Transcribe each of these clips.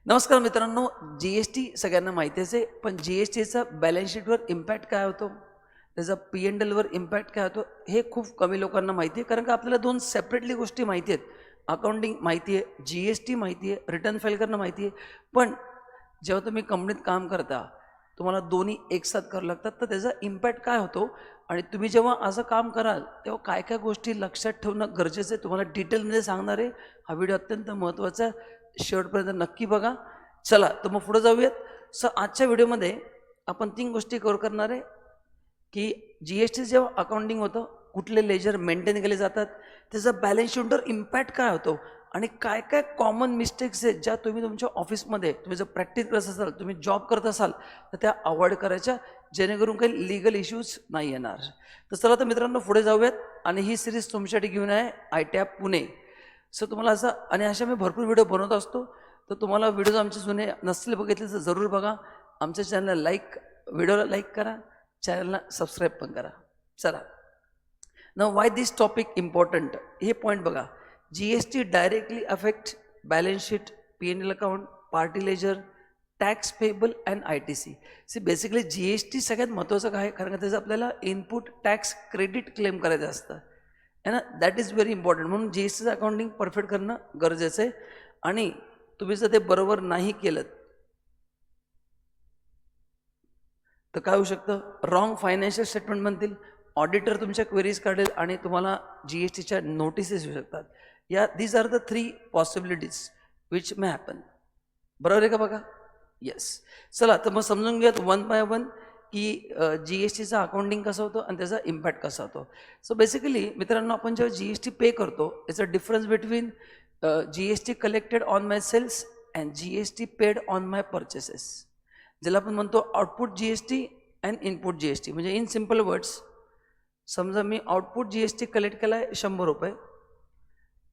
नमस्कार मित्रांनो, जी-एस-टी सगळ्यांना माहितीच आहे, पण जी-एस-टीचा बॅलन्स शीटवर इम्पॅक्ट काय होतो, त्याचा पी-एन-एलवर इम्पॅक्ट काय होतो, हे खूप कमी लोकांना माहिती आहे. कारण का आपल्याला दोन सेपरेटली गोष्टी माहिती आहेत. अकाउंटिंग माहिती आहे, जी-एस-टी माहिती आहे, रिटर्न फाईल करणं माहिती आहे. पण जेव्हा तुम्ही कंपनीत काम करता, तुम्हाला दोन्ही एकसाथ करावं लागतात, तर त्याचा इम्पॅक्ट काय होतो आणि तुम्ही जेव्हा असं काम कराल, तेव्हा काय काय गोष्टी लक्षात ठेवणं गरजेचं आहे, तुम्हाला डिटेलमध्ये सांगणार आहे. हा व्हिडिओ अत्यंत महत्त्वाचा आहे. शेवटपर्यंत नक्की बघा. चला तर मग पुढे जाऊयात. आजच्या व्हिडिओमध्ये आपण 3 गोष्टी कव्हर करणार आहे, की जी-एस-टी जेव्हा अकाउंटिंग होतं, कुठले लेजर मेंटेन केले जातात, त्याचा बॅलन्स शीटवर इम्पॅक्ट काय होतो आणि काय काय कॉमन मिस्टेक्स आहेत ज्या तुम्ही तुमच्या ऑफिसमध्ये तुम्ही जर प्रॅक्टिस करत असाल, तुम्ही जॉब करत असाल, तर त्या अवॉइड करायच्या, जेणेकरून काही लीगल इश्यूज नाही येणार. तर चला तर मित्रांनो पुढे जाऊयात आणि ही सिरीज तुमच्यासाठी घेऊन आहे आय-टॅप पुणे. तुम्हाला असं आणि अशा मी भरपूर व्हिडिओ बनवत असतो, तर तुम्हाला व्हिडिओज आमचे जुने नसतील बघितले तर जरूर बघा. आमच्या चॅनलला व्हिडिओला लाईक करा, चॅनलला सबस्क्राईब पण करा. चला now why this topic important, हे पॉईंट बघा. GST directly affect balance sheet, P and L account, party ledger, tax payable and ITC. Basically GST सगळ्यात महत्त्वाचं काय आहे, कारण का त्याचं आपल्याला इनपुट टॅक्स क्रेडिट क्लेम करायचं असतं है ना. That is very important. म्हणून जी-एस-टीचं अकाउंटिंग परफेक्ट करणं गरजेचं आहे. आणि तुम्ही जर ते बरोबर नाही केलं तर काय होऊ शकतं, रॉंग फायनान्शियल स्टेटमेंट बनतील, ऑडिटर तुमच्या क्वेरीज काढेल आणि तुम्हाला जी-एस-टीच्या नोटिसेस येऊ शकतात. These are the 3 possibilities which may happen. बरोबर आहे का बघा. येस. चला तर मग समजून घेऊयात वन बाय वन, की जी-एस-टीचं अकाउंटिंग कसं होतं आणि त्याचा इम्पॅक्ट कसा होतो. बेसिकली मित्रांनो, आपण जेव्हा जी-एस-टी पे करतो, it's a difference between GST collected on my sales and GST paid on my purchases. ज्याला आपण म्हणतो output GST and input GST. म्हणजे इन सिम्पल वर्ड्स, समजा मी आउटपुट जी-एस-टी कलेक्ट केला आहे ₹100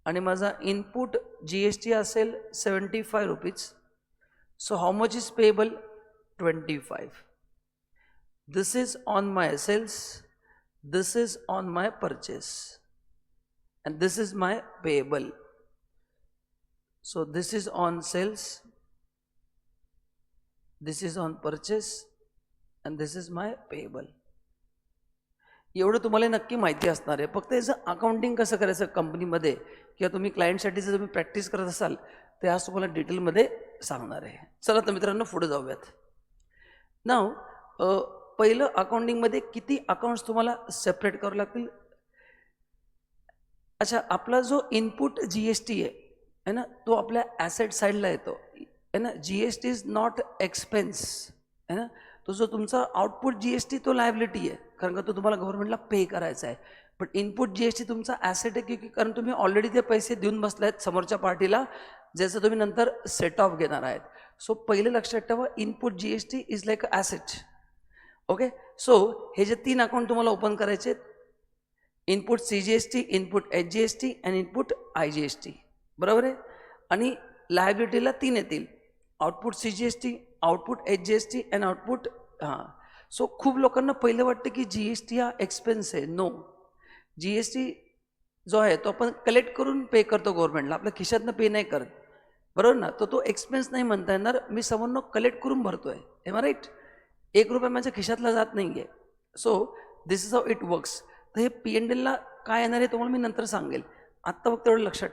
आणि माझा इनपुट जी-एस-टी असेल ₹75. So how much is payable? 25. This is on my sales, this is on my purchase, and this is my payable. So this is on sales, this is on purchase, and this is my payable. एवढं तुम्हाला नक्की माहिती असणार आहे. फक्त याचं accounting कसं करायचं कंपनीमध्ये किंवा तुम्ही क्लायंटसाठी जर तुम्ही प्रॅक्टिस करत असाल, तर आज तुम्हाला डिटेलमध्ये सांगणार आहे. चला तर मित्रांनो पुढे जाऊयात. नाव पहिलं, अकाउंटिंगमध्ये किती अकाउंट्स तुम्हाला सेपरेट करावं लागतील. अच्छा, आपला जो इनपुट जी-एस-टी आहे ना, तो आपल्या ॲसेट साईडला येतो आहे ना. जी-एस-टी इज नॉट एक्सपेन्स आहे ना. तो जो तुमचा आउटपुट जी-एस-टी तो लायबिलिटी आहे, कारण का तो तुम्हाला गव्हर्नमेंटला पे करायचा आहे. पण इनपुट जी-एस-टी तुमचा ॲसेट आहे, की कारण तुम्ही ऑलरेडी ते पैसे देऊन बसले आहेत समोरच्या पार्टीला, ज्याचं तुम्ही नंतर सेट ऑफ घेणार आहेत. पहिले लक्षात ठेवा, input GST is like a asset. Okay. हे जे 3 अकाउंट तुम्हाला ओपन करायचे आहेत, इनपुट सी-जी-एस-टी, इनपुट एच-जी-एस-टी आणि इनपुट आय-जी-एस-टी. बरोबर आहे. आणि लायबिलिटीला 3 येतील, आउटपुट सी-जी-एस-टी, आउटपुट एच-जी-एस-टी आणि आउटपुट. खूप लोकांना पहिलं वाटतं की जी-एस-टी हा एक्सपेन्स आहे. नो, जी-एस-टी जो आहे तो आपण कलेक्ट करून पे करतो गव्हर्नमेंटला, आपल्या खिशातनं पे नाही करत. बरोबर ना. तो एक्सपेन्स नाही म्हणता येणार, मी समोरनं कलेक्ट करून भरतोय. M I right. ₹1 माझ्या खिशातला जात नाही आहे. दिस इज हाऊ इट वर्क्स. तर हे पी-एन-एलला काय येणार आहे तुम्हाला मी नंतर सांगेल. आत्ता फक्त एवढं लक्षात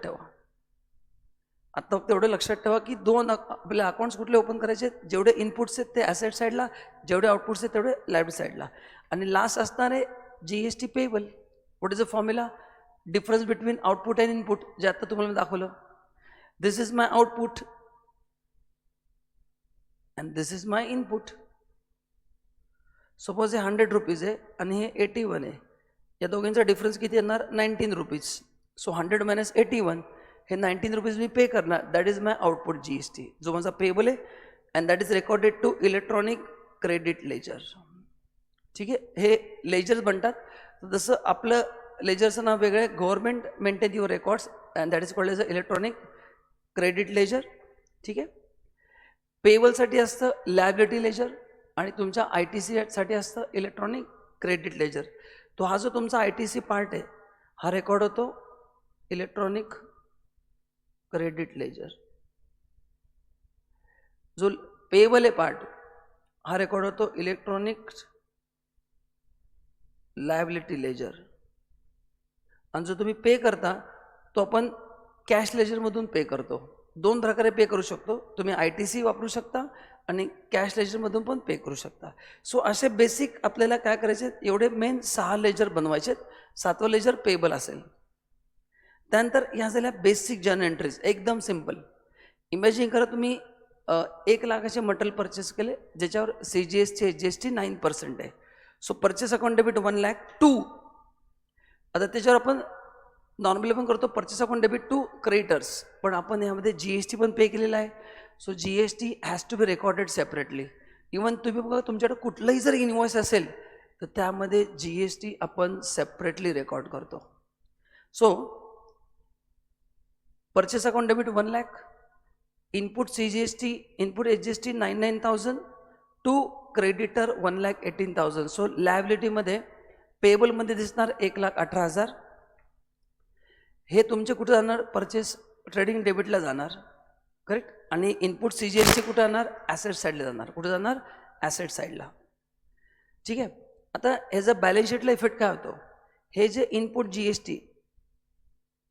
ठेवा. की 2 आपले अकाउंट्स कुठले ओपन करायचे, जेवढे इनपुट्स आहेत ते ॲसेट साईडला, जेवढे आउटपुट्स आहेत तेवढे लायबिलिटी साईडला. आणि लास्ट असणार आहे GST payable. What is the formula? Difference between output and input, जे आता तुम्हाला मी दाखवलं. This is my output and this is my input. Suppose हे ₹100 आहे आणि हे 81 आहे. या दोघांचा डिफरन्स किती येणार? ₹19. 100 मायनस 81, हे ₹19 मी पे करणार. That is my output GST, जो माझा पेबल आहे. And that is recorded to electronic credit ledger. ठीक आहे. हे लेजर्स बनतात. जसं आपलं लेजरचं नाव वेगळं आहे, government maintain your records and that is called as a electronic credit ledger. ठीक आहे. पेबलसाठी असतं लायबिलिटी लेजर आणि तुमच्या आय-टी-सीसाठी असतं इलेक्ट्रॉनिक क्रेडिट लेजर. हा जो तुमचा आय-टी-सी पार्ट आहे, हा रेकॉर्ड होतो इलेक्ट्रॉनिक क्रेडिट लेजर. जो पेएबल आहे पार्ट हा रेकॉर्ड होतो इलेक्ट्रॉनिक लायबिलिटी लेजर, आणि जो तुम्ही पे करता तो आपण कॅश लेजरमधून पे करतो. दोन प्रकारे पे करू शकतो. तुम्ही ITC वापरू शकता आणि कॅश लेजरमधून पण पे करू शकता. सो असे बेसिक आपल्याला काय करायचे, एवढे मेन 6 लेजर बनवायचे. 7वं लेजर पेएबल असेल. त्यानंतर ह्या झाल्या बेसिक जर्नल एंट्रीज, एकदम सिम्पल. इमॅजिन करा तुम्ही 1 लाखाचे मटेरियल परचेस केले ज्याच्यावर CGST HGST 9% आहे. So purchase account debit 1 lakh to. आता त्याच्यावर आपण नॉर्मली पण करतो purchase account debit to creditors, पण आपण यामध्ये GST पण पे केलेला आहे. So GST has to be recorded separately. Even तुम्ही बघा तुमच्याकडे कुठलंही जर इनवॉइस असेल तर त्यामध्ये GST आपण सेपरेटली रेकॉर्ड करतो. So purchase account debit 1 lakh, input CGST, input HGST 99,000 to creditor 1,18,000. So लायबिलिटीमध्ये पेएबलमध्ये दिसणार 1,18,000. हे तुमचे कुठे जाणार, परचेस ट्रेडिंग डेबिटला जाणार, करेक्ट. आणि इनपुट CGST कुठे जाणार, ॲसेट साईडला जाणार. कुठे जाणार, ॲसेट साईडला. ठीक आहे. आता ह्याचा बॅलन्स शीटला इफेक्ट काय होतो, हे जे input GST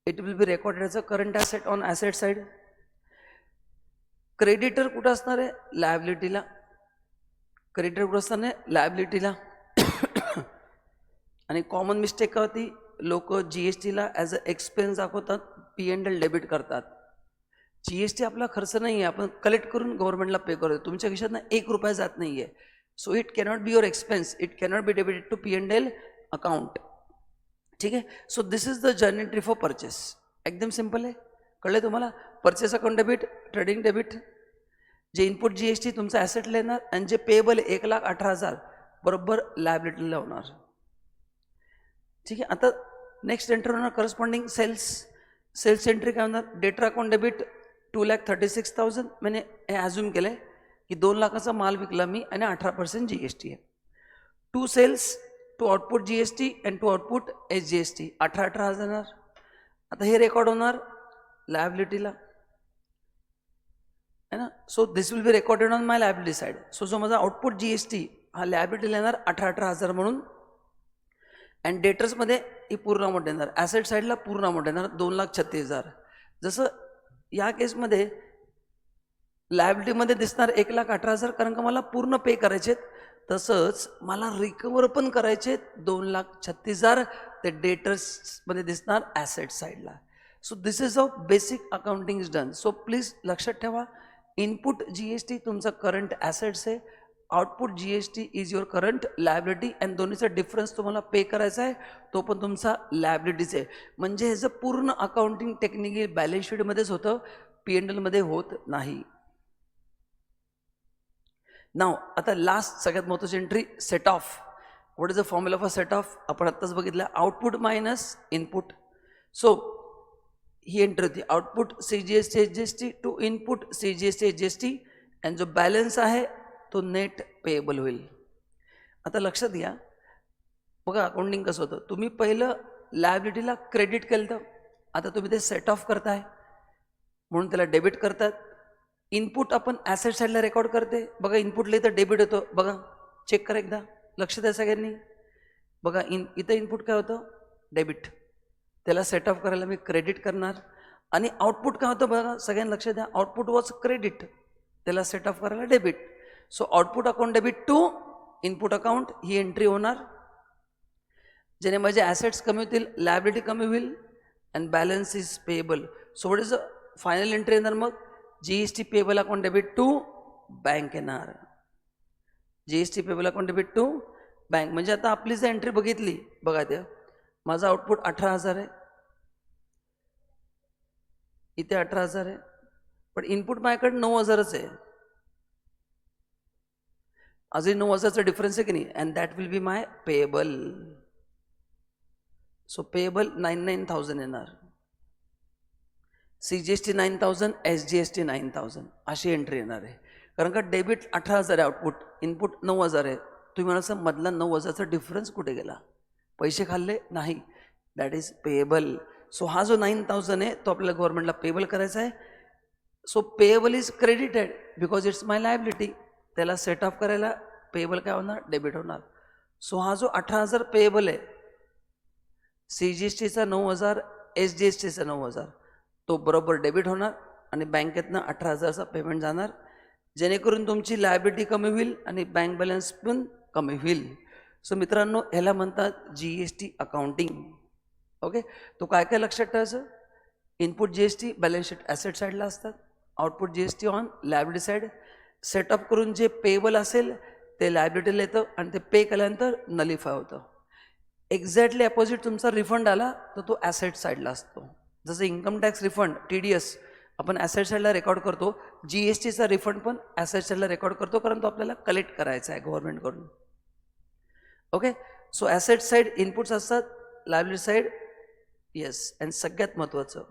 it will be recorded as a current asset on asset side. Creditor कुठं असणार आहे, लायबिलिटीला. क्रेडिटर कुठं असणार आहे, लायबिलिटीला. आणि कॉमन मिस्टेक काय होती, लोक GSTला ॲज अ एक्सपेन्स दाखवतात, P&L डेबिट करतात. GST आपला खर्च नाही आहे, आपण कलेक्ट करून गव्हर्नमेंटला पे करतो. तुमच्या खिशातनं 1 रुपया जात नाही आहे. So it cannot be your expense, it cannot be debited to P&L account. ठीक आहे. So this is the journal entry for purchase. एकदम सिम्पल आहे, कळलं तुम्हाला. Purchase account debit, trading debit, जे इनपुट GST तुमचा ॲसेटला येणार, आणि जे पेएबल 1,18,000 बरोबर लायबिलिटीला होणार. ठीक आहे. आता नेक्स्ट एंट्री होणार करस्पॉन्डिंग सेल्स. सेल्स एंट्री काय होणार, डेटर अकाउंट डेबिट 2,36,000. म्हणजे हे ॲझ्युम केलं आहे की 2 लाखाचा माल विकला मी आणि 18% GST आहे. To sales, to output GST and to output HGST 18,000 येणार. आता हे रेकॉर्ड होणार लायबिलिटीला है ना. So this will be recorded on my liability side. So जो माझा आउटपुट GST हा लायबिलिटीला येणार 18,000 म्हणून. अँड डेटर्समध्ये ही पूर्ण अमाऊंट येणार, ॲसेट साईडला पूर्ण अमाऊंट येणार 2,36,000. जसं या केसमध्ये लायबिलिटीमध्ये दिसणार 1,18,000 कारण का मला पूर्ण पे करायचे, तसंच मला रिकवर पण करायचे 2,36,000. ते डेटर्समध्ये दिसणार ॲसेट साईडला. So this is a basic accounting is done. So please लक्षात ठेवा, इनपुट GST तुमचा करंट ॲसेट्स आहे, output GST is your current liability, and दोन्हीचा डिफरन्स तुम्हाला पे करायचा आहे, तो पण तुमचा लायबिलिटीच आहे. म्हणजे ह्याचं पूर्ण अकाउंटिंग टेक्निकली बॅलन्स शीटमध्येच होतं, P&L मध्ये होत नाही. नाव आता लास्ट सगळ्यात महत्त्वाची entry, set off. What is the formula for set off, आपण आत्ताच बघितलं, आउटपुट मायनस इनपुट. सो ही एंट्री होती output CGST HGST to input CGST HGST, and जो बॅलन्स आहे तो नेट पेएबल होईल. आता लक्षात घ्या, बघा अकाउंटिंग कसं होतं, तुम्ही पहिलं लायबिलिटीला क्रेडिट केलं तर आता तुम्ही ते सेट ऑफ करताय म्हणून त्याला डेबिट करतात. इनपुट आपण ॲसेट साईडला रेकॉर्ड करते, बघा इनपुटला इथं डेबिट होतं, बघा चेक करा एकदा, लक्ष द्या सगळ्यांनी. बघा इथं इनपुट काय होतं, डेबिट, त्याला सेट ऑफ करायला मी क्रेडिट करणार. आणि आउटपुट काय होतं बघा सगळ्यांनी लक्ष द्या, आउटपुट वॉज क्रेडिट, त्याला सेट ऑफ करायला debit. So output account debit to input account ही एंट्री होणार, ज्याने माझे ॲसेट्स कमी होतील, लायबिलिटी कमी होईल, and balance is payable. So what is final entry येणार, मग GST payable account debit to bank येणार. GST payable account debit to bank. म्हणजे आता आपली जर एंट्री बघितली, बघा त्या माझा आउटपुट 18,000 आहे, इथे 18,000 आहे, पण इनपुट माझ्याकडे 9,000च आहे, अजून 9,000चा डिफरन्स आहे की नाही, and that will be my payable. So payable 99,000 येणार, CGST 9,000, HGST 9,000 अशी एंट्री येणार आहे. कारण का डेबिट 18,000 आहे, आउटपुट इनपुट 9,000 आहे. तुम्ही म्हणाल मधला 9,000चा डिफरन्स कुठे गेला, पैसे खाल्ले नाही, दॅट इज पेएबल. सो हा जो 9,000 आहे तो आपल्याला गव्हर्नमेंटला पेएबल करायचा आहे. So payable is credited because it's my liability. त्याला सेट ऑफ करायला पेएबल काय होणार, डेबिट होणार. सो हा जो 18,000 पेएबल आहे, CGSTचा 9,000, SGSTचा 9,000, तो बरोबर डेबिट होणार आणि बँकेतनं 18,000चा पेमेंट जाणार, जेणेकरून तुमची लायबिलिटी कमी होईल आणि बँक बॅलन्स पण कमी होईल. सो मित्रांनो, ह्याला म्हणतात GST अकाउंटिंग. ओके, तो काय काय लक्षात ठेवायचं, input GST balance sheet asset साईडला असतात, output GST on liability side. Setup करून जे पेएबल असेल ते लायबिलिटीला येतं आणि ते पे केल्यानंतर नलिफाय होतं. एक्झॅक्टली अपोजिट तुमचा रिफंड आला तर तो ॲसेट साईडला असतो. जसं इन्कम टॅक्स रिफंड TDS आपण ॲसेट साईडला रेकॉर्ड करतो, GSTचा रिफंड पण ॲसेट साईडला रेकॉर्ड करतो, कारण तो आपल्याला कलेक्ट करायचा आहे गव्हर्नमेंटकडून. Okay, so asset side inputs असतात, लायबिलिटी साईड येस. आणि सगळ्यात महत्त्वाचं,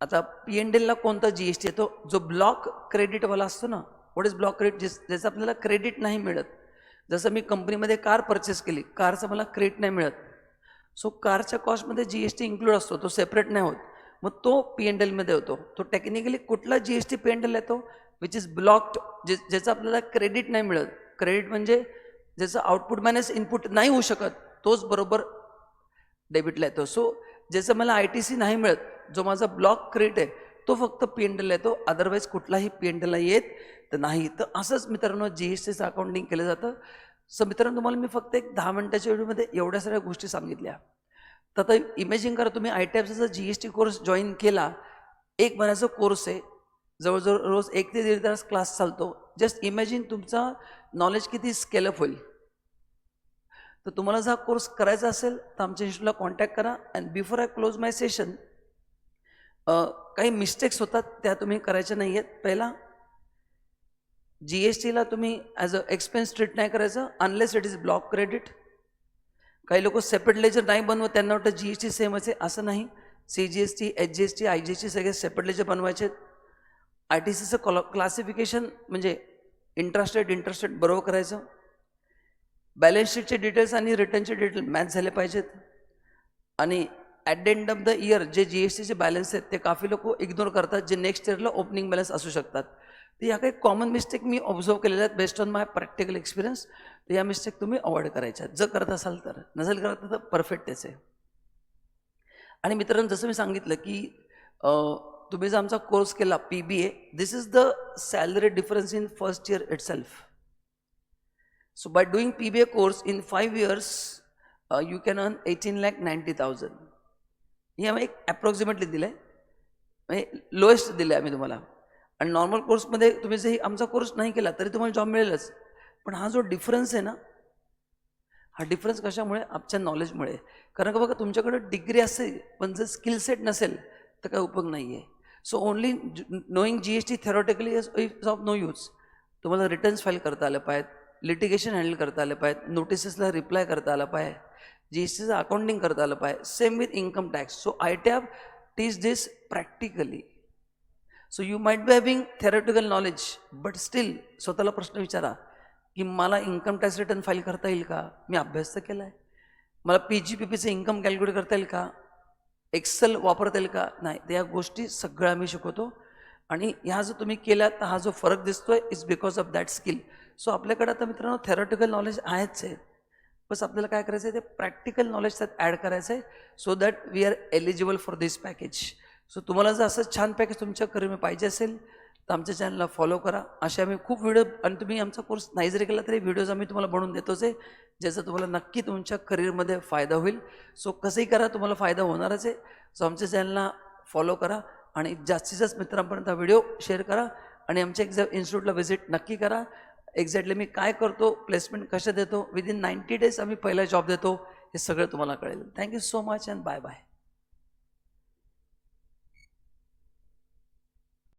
आता P&Lला कोणता GST येतो, जो ब्लॉक क्रेडिटवाला असतो ना. व्हॉट इज ब्लॉक क्रेडिट, ज्याचं आपल्याला क्रेडिट नाही मिळत. जसं मी कंपनीमध्ये कार परचेस केली, कारचं मला क्रेडिट नाही मिळत, सो कारच्या कॉस्टमध्ये GST इन्क्लूड असतो, तो सेपरेट नाही होत, मग तो P&Lमध्ये होतो. तो टेक्निकली कुठला GST P&L येतो, विच इज ब्लॉक्ड, ज्याचं आपल्याला क्रेडिट नाही मिळत. क्रेडिट म्हणजे ज्याचं आउटपुट मायनस इनपुट नाही होऊ शकत, तोच बरोबर डेबिटला येतो. सो ज्याचं मला ITC नाही मिळत, जो माझा ब्लॉक क्रेडिट आहे, तो फक्त P&L येतो, अदरवाईज कुठलाही P&Lला येत तर नाही. तर असंच मित्रांनो GSTचं अकाउंटिंग केलं जातं. सो मित्रांनो, तुम्हाला मी फक्त एक 10 मिनिटाच्या व्हिडिओमध्ये एवढ्या सगळ्या गोष्टी सांगितल्या. तर आता इमॅजिन करा, तुम्ही ITABचा GST कोर्स जॉईन केला, 1 महिन्याचा कोर्स आहे, जवळजवळ रोज 1 ते 1.5 तास क्लास चालतो. जस्ट इमॅजिन तुमचा नॉलेज किती स्केलअप होईल. तर तुम्हाला जर हा कोर्स करायचा असेल तर आमच्या इन्स्टिट्यूटला कॉन्टॅक्ट करा. And before I close my session, काही मिस्टेक्स होतात त्या तुम्ही करायच्या नाही आहेत. पहिला, GSTला तुम्ही ॲज अ एक्सपेन्स ट्रीट नाही करायचं unless it is block credit. काही लोक सेपरेट लेजर नाही बनवत, त्यांना वाटतं GST सेमच आहे, असं नाही. CGST, HGST, IGST सगळे सेपरेट लेजर बनवायचे. ITCचं क्लासिफिकेशन म्हणजे इंटरेस्ट बरोबर करायचं. बॅलन्स शीटचे डिटेल्स आणि रिटर्नचे डिटेल मॅच झाले पाहिजेत. आणि at the end of the year जे GSTचे बॅलन्स आहेत ते काफी लोक इग्नोर करतात, जे नेक्स्ट इयरला ओपनिंग बॅलन्स असू शकतात. तर या काही कॉमन मिस्टेक मी ऑब्झर्व केलेल्या आहेत based on my practical experience. तर या मिस्टेक तुम्ही अवॉइड करायच्या, जर करत असाल तर. नसेल करत तर परफेक्ट त्याच आहे. आणि मित्रांनो, जसं मी सांगितलं की तुम्ही जर आमचा कोर्स केला PBA, this is the salary difference in first year it self. So bye doing PBA course in 5 years you can earn 18,90,000. हे आम्ही एक ॲप्रॉक्सिमेटली दिलं आहे, म्हणजे लोएस्ट दिलं आहे आम्ही तुम्हाला. आणि नॉर्मल कोर्समध्ये तुम्ही जरी आमचा कोर्स नाही केला तरी तुम्हाला जॉब मिळेलच. पण हा जो डिफरन्स आहे ना, हा डिफरन्स कशामुळे, आमच्या नॉलेजमुळे. कारण का बघा, तुमच्याकडे डिग्री असेल पण जर स्किल सेट नसेल तर काय उपयोग नाही आहे. So only knowing GST theoretically is of no use. तुम्हाला रिटर्न्स फाईल करता आलं पाहिजेत, लिटिगेशन हँडल करता आलं पाहिजे, नोटिसेसला रिप्लाय करता आलं पाहिजे, GSTचं अकाउंटिंग करता आलं पाहिजे. Same with income tax. So ITAB teach this practically. So you might be having theoretical knowledge, but still स्वतःला प्रश्न विचारा की मला इन्कम टॅक्स रिटर्न फाईल करता येईल का, मी अभ्यास तर केला आहे, मला PGPPचं इन्कम कॅल्क्युलेट करता येईल का, एक्सेल वापरता येईल का, नाही. तर या गोष्टी सगळ्या आम्ही शिकवतो. आणि ह्या जर तुम्ही केल्या तर हा जो फरक दिसतोय is because of that skill. So आपल्याकडे आता मित्रांनो थेरॉटिकल नॉलेज आहेच आहे, बस आपल्याला काय करायचं आहे, ते प्रॅक्टिकल नॉलेज त्यात ॲड करायचं आहे, so that we are eligible for this package. So तुम्हाला जर असं छान पॅकेज तुमच्या करिअरमध्ये पाहिजे असेल तर आमच्या चॅनलला फॉलो करा. असे आम्ही खूप व्हिडिओ, आणि तुम्ही आमचा कोर्स नाही जरी केला तरी व्हिडिओज आम्ही तुम्हाला बनवून देतोच आहे, ज्याचा तुम्हाला नक्की तुमच्या करिअरमध्ये फायदा होईल. सो कसंही करा, तुम्हाला फायदा होणारच आहे. सो आमच्या चॅनलला फॉलो करा आणि जास्तीत जास्त मित्रांपर्यंत हा व्हिडिओ शेअर करा. आणि आमच्या इन्स्टिट्यूटला व्हिजिट नक्की करा. एक्झॅक्टली मी काय करतो, प्लेसमेंट कशा देतो, विदिन 90 days आम्ही पहिला जॉब देतो, हे सगळं तुम्हाला कळेल. Thank you so much and bye bye.